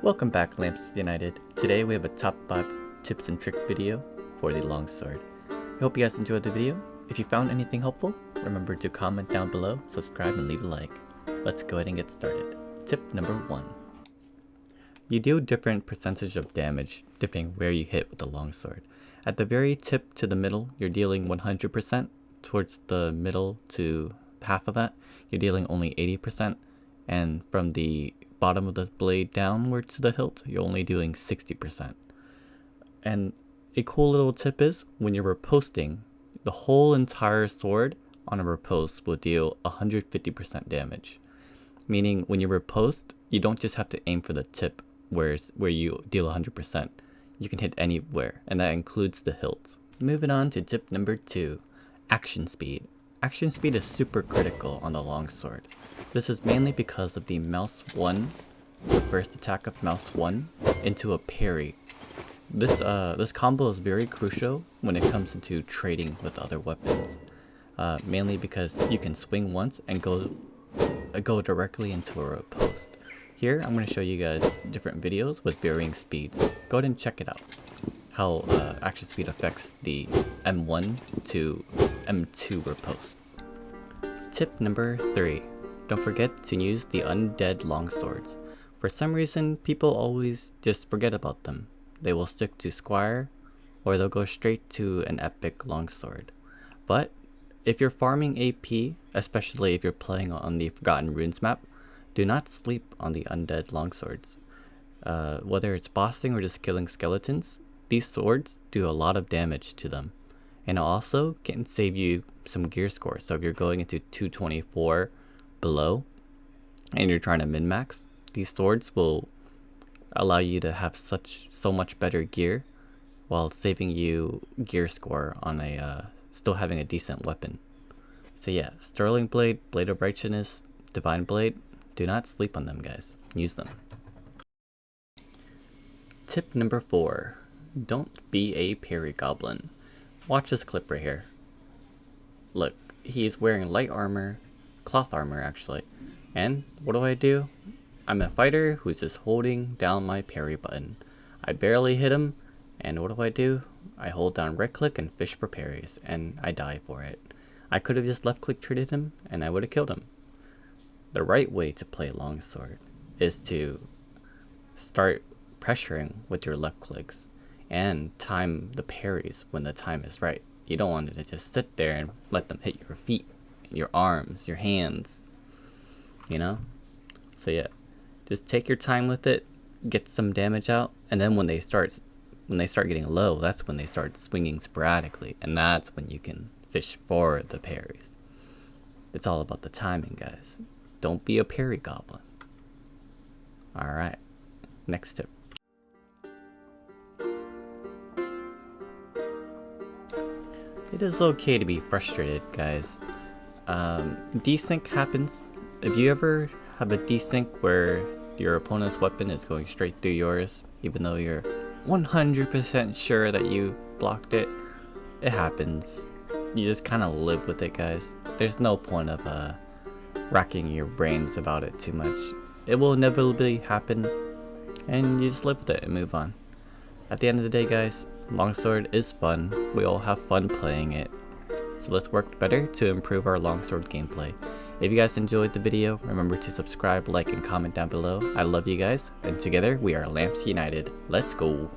Welcome back, Lamps United. Today we have a top 5 tips and trick video for the Longsword. I hope you guys enjoyed the video. If you found anything helpful, remember to comment down below, subscribe, and leave a like. Let's go ahead and get started. Tip number 1. You deal different percentage of damage depending where you hit with the Longsword. At the very tip to the middle, you're dealing 100%. Towards the middle to half of that, you're dealing only 80%. And from the bottom of the blade downward to the hilt, you're only doing 60%. And a cool little tip is, when you're riposting, the whole entire sword on a riposte will deal 150% damage. Meaning, when you riposte, you don't just have to aim for the tip where you deal 100%. You can hit anywhere, and that includes the hilt. Moving on to tip number 2, action speed. Action speed is super critical on the Longsword. This is mainly because of the mouse 1, the first attack of mouse 1, into a parry. This combo is very crucial when it comes into trading with other weapons. Mainly because you can swing once and go directly into a riposte. Here I'm going to show you guys different videos with varying speeds. Go ahead and check it out. How action speed affects the M1 to M2 riposte. Tip number 3. Don't forget to use the undead longswords. For some reason, people always just forget about them. They will stick to Squire, or they'll go straight to an epic longsword. But if you're farming AP, especially if you're playing on the Forgotten Runes map, do not sleep on the undead longswords. Whether it's bossing or just killing skeletons, these swords do a lot of damage to them. And also can save you some gear score. So if you're going into 224 below and you're trying to min-max, these swords will allow you to have so much better gear while saving you gear score on a still having a decent weapon. So yeah, Sterling Blade, Blade of Righteousness, Divine Blade, do not sleep on them, guys. Use them. Tip number 4. Don't be a parry goblin. Watch this clip right here. Look, he's wearing light armor, cloth armor actually. And what do? I'm a fighter who's just holding down my parry button. I barely hit him, and what do? I hold down right click and fish for parries, and I die for it. I could have just left click treated him, and I would have killed him. The right way to play Longsword is to start pressuring with your left clicks and time the parries when the time is right. You don't want it to just sit there and let them hit your feet, your arms, your hands, you know? So yeah, just take your time with it, get some damage out, and then when they start getting low, that's when they start swinging sporadically, and that's when you can fish for the parries. It's all about the timing, guys. Don't be a parry goblin. Alright, next tip. It is okay to be frustrated, guys. Desync happens. If you ever have a desync where your opponent's weapon is going straight through yours, even though you're 100% sure that you blocked it, it happens. You just kind of live with it, guys. There's no point of racking your brains about it too much. It will inevitably happen, and you just live with it and move on. At the end of the day, guys, Longsword is fun. We all have fun playing it. So let's work better to improve our Longsword gameplay. If you guys enjoyed the video, remember to subscribe, like, and comment down below. I love you guys, and together we are Lamps United. Let's go!